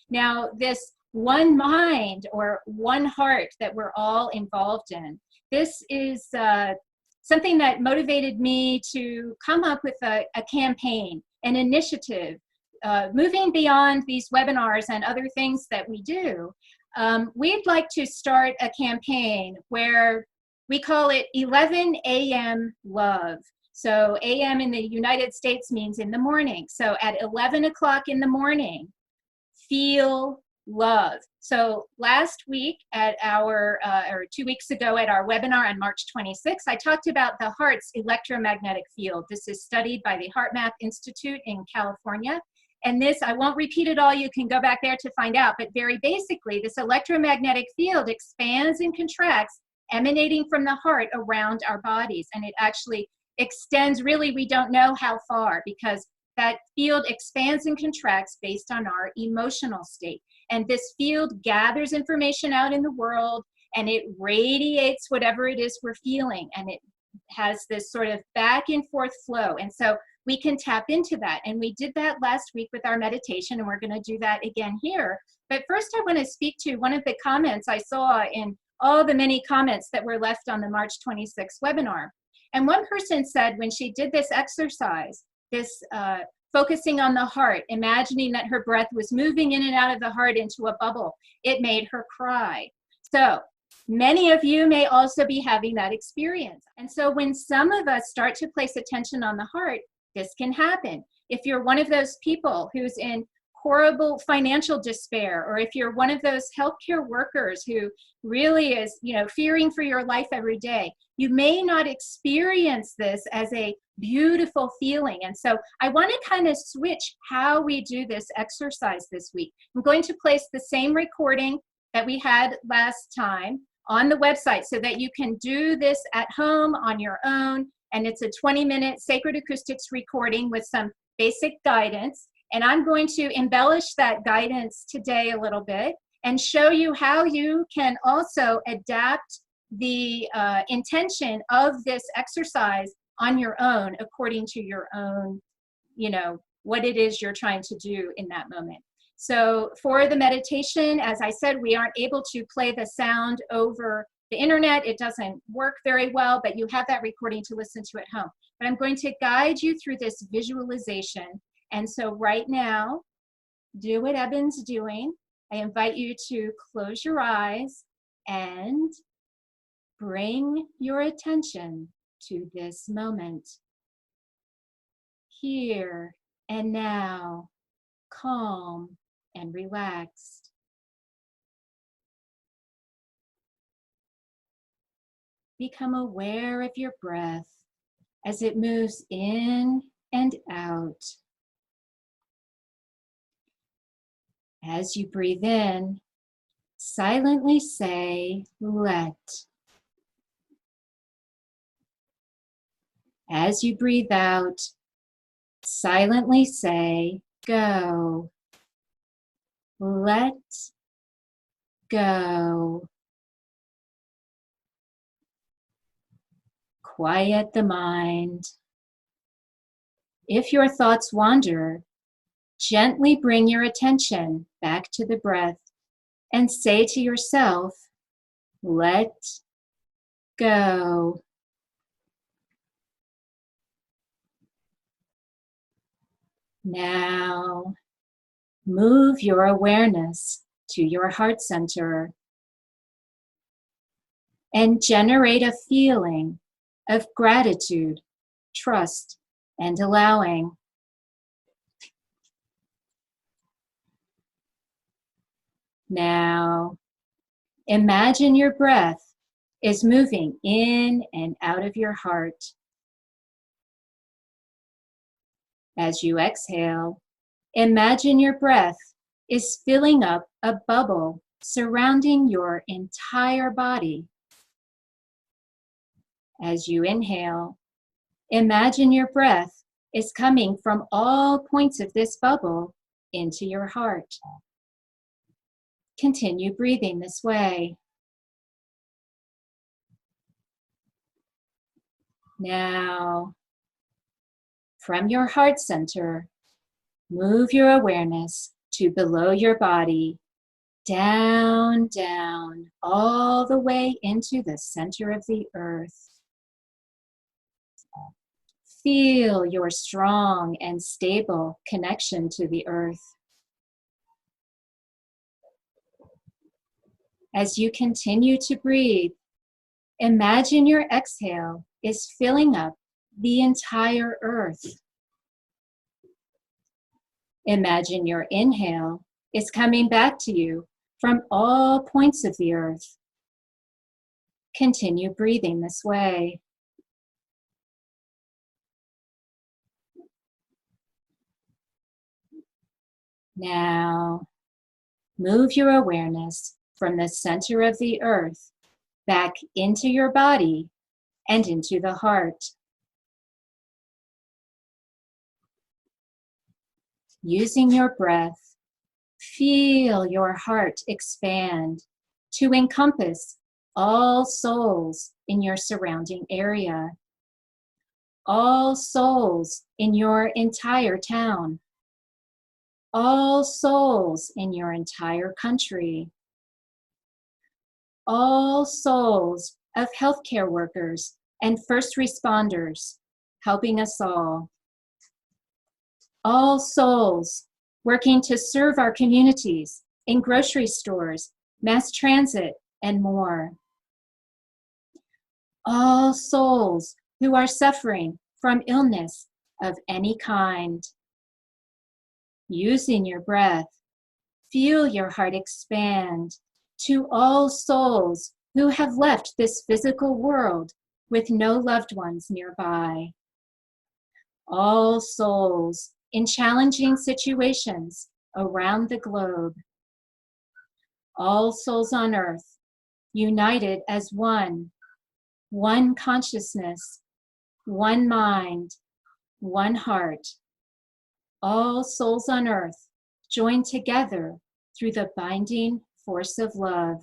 Now, this one mind or one heart that we're all involved in, this is something that motivated me to come up with a campaign, an initiative, moving beyond these webinars and other things that we do. We'd like to start a campaign where we call it 11 a.m. love. So a.m. in the United States means in the morning. So at 11 o'clock in the morning, feel love. So last week at our, or 2 weeks ago at our webinar on March 26th, I talked about the heart's electromagnetic field. This is studied by the HeartMath Institute in California. And this, I won't repeat it all, you can go back there to find out, but very basically, this electromagnetic field expands and contracts, emanating from the heart around our bodies. And it actually extends, really, we don't know how far, because that field expands and contracts based on our emotional state. And this field gathers information out in the world, and it radiates whatever it is we're feeling. And it has this sort of back and forth flow. And so we can tap into that. And we did that last week with our meditation, and we're going to do that again here. But first, I want to speak to one of the comments I saw in all the many comments that were left on the March 26th webinar. And one person said when she did this exercise, this focusing on the heart, imagining that her breath was moving in and out of the heart into a bubble, it made her cry. So many of you may also be having that experience. And so when some of us start to place attention on the heart, this can happen. If you're one of those people who's in horrible financial despair, or if you're one of those healthcare workers who really is, fearing for your life every day, you may not experience this as a beautiful feeling. And so I want to kind of switch how we do this exercise this week. I'm going to place the same recording that we had last time on the website so that you can do this at home on your own. And it's a 20-minute sacred acoustics recording with some basic guidance. And I'm going to embellish that guidance today a little bit and show you how you can also adapt the intention of this exercise on your own, according to your own, what it is you're trying to do in that moment. So for the meditation, as I said, we aren't able to play the sound over the internet. It doesn't work very well, but you have that recording to listen to at home. But I'm going to guide you through this visualization. And so right now, do what Eben's doing. I invite you to close your eyes and bring your attention to this moment. Here and now, calm and relaxed. Become aware of your breath as it moves in and out. As you breathe in, silently say, let. As you breathe out, silently say, go. Let go. Quiet the mind. If your thoughts wander, gently bring your attention back to the breath and say to yourself, let go. Now, move your awareness to your heart center and generate a feeling of gratitude, trust, and allowing. Now, imagine your breath is moving in and out of your heart. As you exhale, imagine your breath is filling up a bubble surrounding your entire body. As you inhale, imagine your breath is coming from all points of this bubble into your heart. Continue breathing this way. Now, from your heart center, move your awareness to below your body, down, down, all the way into the center of the earth. Feel your strong and stable connection to the earth. As you continue to breathe, imagine your exhale is filling up the entire earth. Imagine your inhale is coming back to you from all points of the earth. Continue breathing this way. Now, move your awareness from the center of the earth back into your body and into the heart. Using your breath, feel your heart expand to encompass all souls in your surrounding area, all souls in your entire town, all souls in your entire country, all souls of healthcare workers and first responders, helping us all souls working to serve our communities in grocery stores, mass transit, and more. All souls who are suffering from illness of any kind. Using your breath, feel your heart expand to all souls who have left this physical world with no loved ones nearby. All souls in challenging situations around the globe. All souls on earth, united as one consciousness, one mind, one heart. All souls on earth joined together through the binding force of love.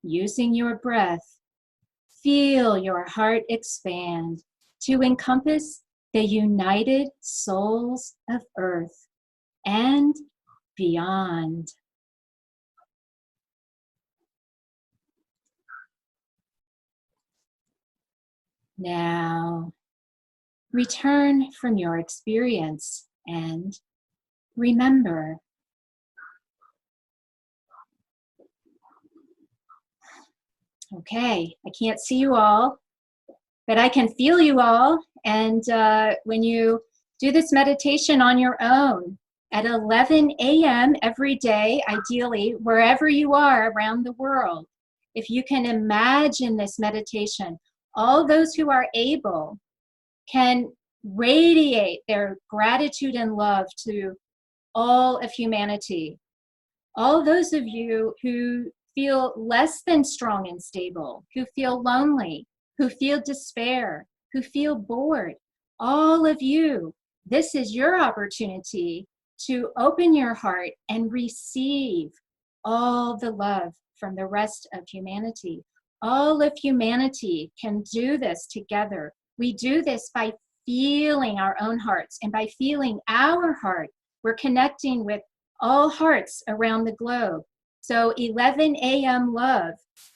Using your breath, feel your heart expand to encompass the united souls of earth and beyond. Now, return from your experience and remember. Okay, I can't see you all, but I can feel you all. And when you do this meditation on your own at 11 a.m. every day, ideally, wherever you are around the world, if you can imagine this meditation, all those who are able can radiate their gratitude and love to all of humanity. All those of you who feel less than strong and stable, who feel lonely, who feel despair, who feel bored, all of you, this is your opportunity to open your heart and receive all the love from the rest of humanity. All of humanity can do this together. We do this by feeling our own hearts, and by feeling our heart, we're connecting with all hearts around the globe. So 11 a.m. love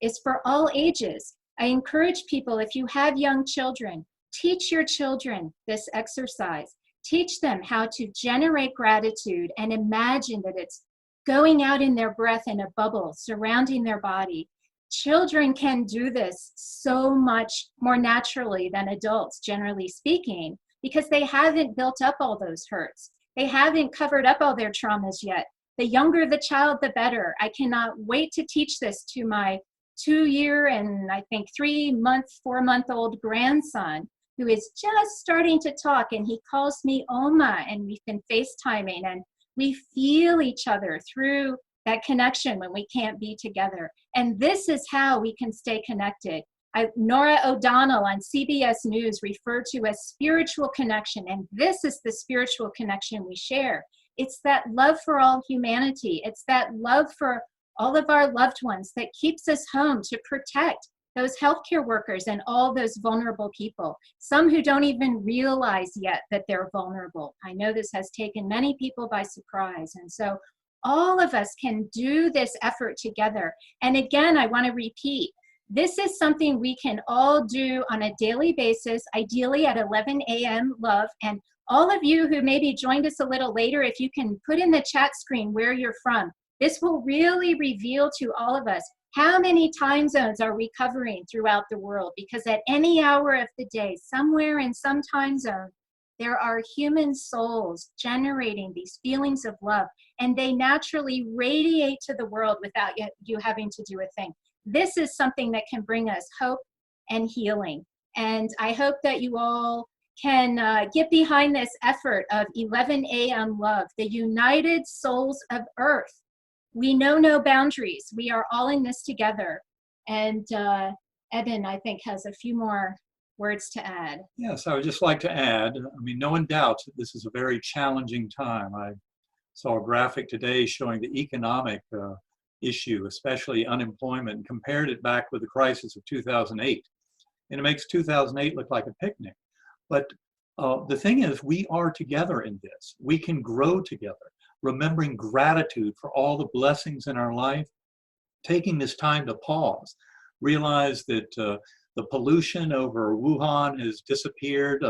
is for all ages. I encourage people, if you have young children, teach your children this exercise. Teach them how to generate gratitude and imagine that it's going out in their breath in a bubble surrounding their body. Children can do this so much more naturally than adults, generally speaking, because they haven't built up all those hurts. They haven't covered up all their traumas yet. The younger the child, the better. I cannot wait to teach this to my 2-year and I think 4-month-old grandson, who is just starting to talk, and he calls me Oma, and we've been FaceTiming, and we feel each other through that connection when we can't be together. And this is how we can stay connected. Nora O'Donnell on CBS News referred to as spiritual connection, and this is the spiritual connection we share. It's that love for all humanity. It's that love for all of our loved ones that keeps us home to protect those healthcare workers and all those vulnerable people, some who don't even realize yet that they're vulnerable. I know this has taken many people by surprise. And so all of us can do this effort together. And again, I want to repeat, this is something we can all do on a daily basis, ideally at 11 a.m. love. And all of you who maybe joined us a little later, if you can put in the chat screen where you're from, this will really reveal to all of us how many time zones are we covering throughout the world, because at any hour of the day, somewhere in some time zone, there are human souls generating these feelings of love, and they naturally radiate to the world without you having to do a thing. This is something that can bring us hope and healing. And I hope that you all can get behind this effort of 11 a.m. love, the united souls of Earth. We know no boundaries. We are all in this together. And Eben, I think, has a few more words to add. Yes, I would just like to add, I mean, no one doubts that this is a very challenging time. I saw a graphic today showing the economic issue, especially unemployment, and compared it back with the crisis of 2008. And it makes 2008 look like a picnic. But the thing is, we are together in this. We can grow together, remembering gratitude for all the blessings in our life, taking this time to pause, realize that the pollution over Wuhan has disappeared.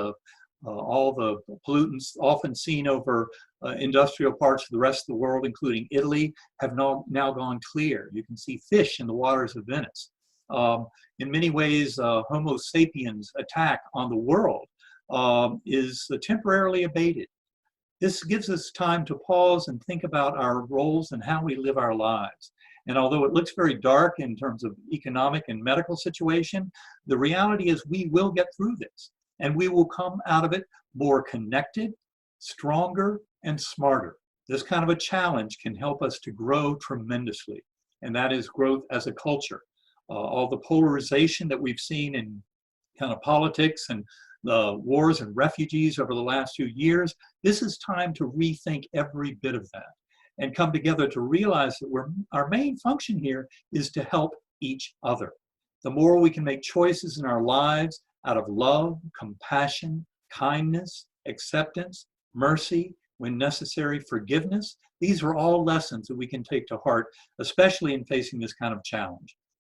All the pollutants often seen over industrial parts of the rest of the world, including Italy, have now gone clear. You can see fish in the waters of Venice. In many ways, Homo sapiens' attack on the world is temporarily abated. This gives us time to pause and think about our roles and how we live our lives. And although it looks very dark in terms of economic and medical situation, the reality is we will get through this, and we will come out of it more connected, stronger, and smarter. This kind of a challenge can help us to grow tremendously, and that is growth as a culture. All the polarization that we've seen in kind of politics and the wars and refugees over the last few years, this is time to rethink every bit of that and come together to realize that our main function here is to help each other. The more we can make choices in our lives out of love, compassion, kindness, acceptance, mercy, when necessary, forgiveness, these are all lessons that we can take to heart, especially in facing this kind of challenge.